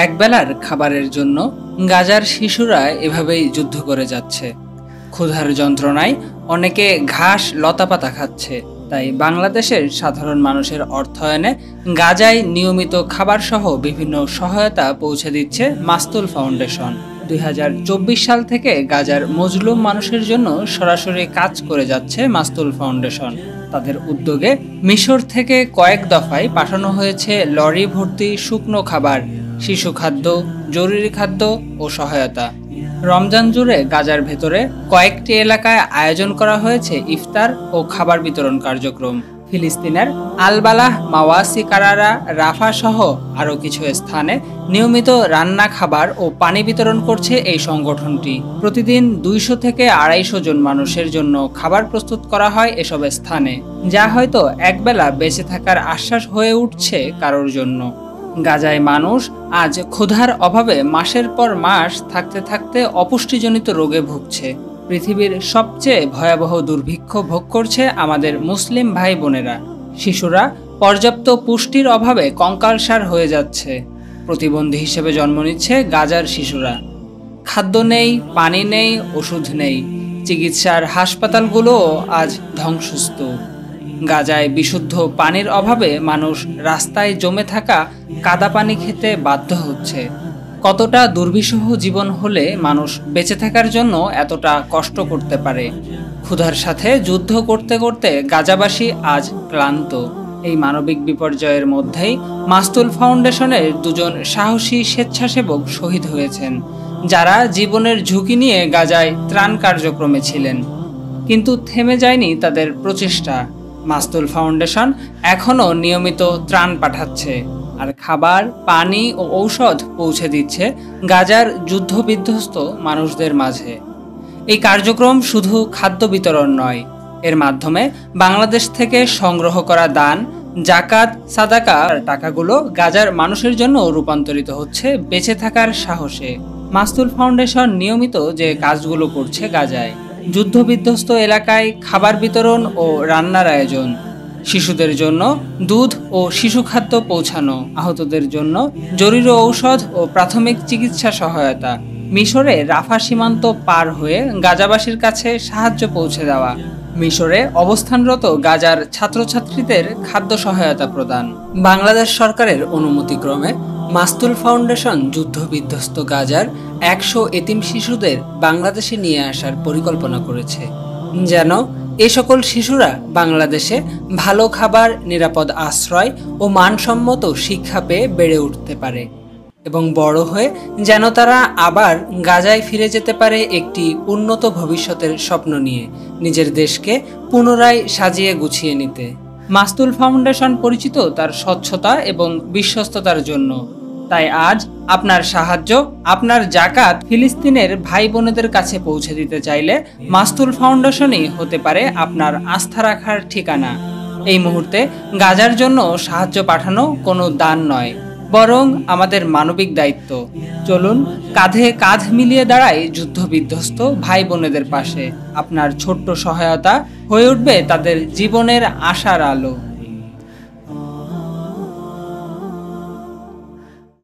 একবেলার খাবারের জন্য গাজার শিশুরা এভাবেই যুদ্ধ করে যাচ্ছে। ক্ষুধার যন্ত্রণায় অনেকে ঘাস লতাপাতা খাচ্ছে। তাই বাংলাদেশের সাধারণ মানুষের অর্থায়নে গাজায় নিয়মিত খাবার সহ বিভিন্ন সহায়তা পৌঁছে দিচ্ছে মাস্তুল ফাউন্ডেশন। 2024 সাল থেকে গাজার মজলুম মানুষের জন্য সরাসরি কাজ করে যাচ্ছে মাস্তুল ফাউন্ডেশন। তাদের উদ্যোগে মিশর থেকে কয়েক দফায় পাঠানো হয়েছে লরি ভর্তি শুকনো খাবার, শিশু খাদ্য, জরুরি খাদ্য ও সহায়তা। রমজান জুড়ে গাজার ভেতরে কয়েকটি এলাকায় আয়োজন করা হয়েছে ইফতার ও খাবার বিতরণ কার্যক্রম। ফিলিস্তিনের আলবালাহ, মাওয়াসি, কারারা, রাফা সহ আরও কিছু স্থানে নিয়মিত রান্না, খাবার ও পানি বিতরণ করছে এই সংগঠনটি। প্রতিদিন 200 থেকে 250 জন মানুষের জন্য খাবার প্রস্তুত করা হয় এসব স্থানে, যা হয়তো একবেলা বেঁচে থাকার আশ্বাস হয়ে উঠছে কারোর জন্য। গাজায় মানুষ আজ ক্ষুধার অভাবে মাসের পর মাস থাকতে থাকতে অপুষ্টিজনিত রোগে ভুগছে। পৃথিবীর সবচেয়ে ভয়াবহ দুর্ভিক্ষ ভোগ করছে আমাদের মুসলিম ভাই বোনেরা। শিশুরা পর্যাপ্ত পুষ্টির অভাবে কঙ্কালসার হয়ে যাচ্ছে। প্রতিবন্ধী হিসেবে জন্ম নিচ্ছে গাজার শিশুরা। খাদ্য নেই, পানি নেই, ওষুধ নেই। চিকিৎসার হাসপাতালগুলোও আজ ধ্বংসস্তূপ। গাজায় বিশুদ্ধ পানির অভাবে মানুষ রাস্তায় জমে থাকা কাদা পানি খেতে বাধ্য হচ্ছে। কতটা দুর্বিষহ জীবন হলে মানুষ বেঁচে থাকার জন্য এতটা কষ্ট করতে পারে? ক্ষুধার সাথে যুদ্ধ করতে করতে গাজাবাসী আজ ক্লান্ত। এই মানবিক বিপর্যয়ের মধ্যেই মাস্তুল ফাউন্ডেশনের 2 জন সাহসী স্বেচ্ছাসেবক শহীদ হয়েছেন, যারা জীবনের ঝুঁকি নিয়ে গাজায় ত্রাণ কার্যক্রমে ছিলেন। কিন্তু থেমে যায়নি তাদের প্রচেষ্টা। মাস্তুল ফাউন্ডেশন এখনও নিয়মিত ত্রাণ পাঠাচ্ছে আর খাবার, পানি ও ঔষধ পৌঁছে দিচ্ছে গাজার যুদ্ধবিধ্বস্ত মানুষদের মাঝে। এই কার্যক্রম শুধু খাদ্য বিতরণ নয়, এর মাধ্যমে বাংলাদেশ থেকে সংগ্রহ করা দান, জাকাত, সাদাকার টাকাগুলো গাজার মানুষের জন্য রূপান্তরিত হচ্ছে বেঁচে থাকার সাহসে। মাস্তুল ফাউন্ডেশন নিয়মিত যে কাজগুলো করছে গাজায়, যুদ্ধবিধ্বস্ত এলাকায় খাবার বিতরণ ও রান্নার আয়োজন, শিশুদের জন্য দুধ ও শিশু খাদ্য পৌঁছানো, আহতদের জন্য জরুরি ঔষধ ও প্রাথমিক চিকিৎসা সহায়তা, মিশরে রাফা সীমান্ত পার হয়ে গাজাবাসীর কাছে সাহায্য পৌঁছে দেওয়া, মিশরে অবস্থানরত গাজার ছাত্রছাত্রীদের খাদ্য সহায়তা প্রদান। বাংলাদেশ সরকারের অনুমতিক্রমে মাস্তুল ফাউন্ডেশন যুদ্ধবিধ্বস্ত গাজার 100 এতিম শিশুদের বাংলাদেশে নিয়ে আসার পরিকল্পনা করেছে, যেন এ সকল শিশুরা বাংলাদেশে ভালো খাবার, নিরাপদ আশ্রয় ও মানসম্মত শিক্ষা পেয়ে বেড়ে উঠতে পারে এবং বড় হয়ে যেন তারা আবার গাজায় ফিরে যেতে পারে একটি উন্নত ভবিষ্যতের স্বপ্ন নিয়ে, নিজের দেশকে পুনরায় সাজিয়ে গুছিয়ে নিতে। মাস্তুল ফাউন্ডেশন পরিচিত তার স্বচ্ছতা এবং বিশ্বস্ততার জন্য। তাই আজ আপনার সাহায্য, আপনার জাকাত ফিলিস্তিনের ভাই বোনেদের কাছে পৌঁছে দিতে চাইলে মাস্তুল ফাউন্ডেশনই হতে পারে আপনার আস্থা রাখার ঠিকানা। এই মুহূর্তে গাজার জন্য সাহায্য পাঠানো কোনো দান নয়, বরং আমাদের মানবিক দায়িত্ব। চলুন কাঁধে কাঁধ মিলিয়ে দাঁড়াই যুদ্ধবিধ্বস্ত ভাই বোনেদের পাশে। আপনার ছোট্ট সহায়তা হয়ে উঠবে তাদের জীবনের আশার আলো।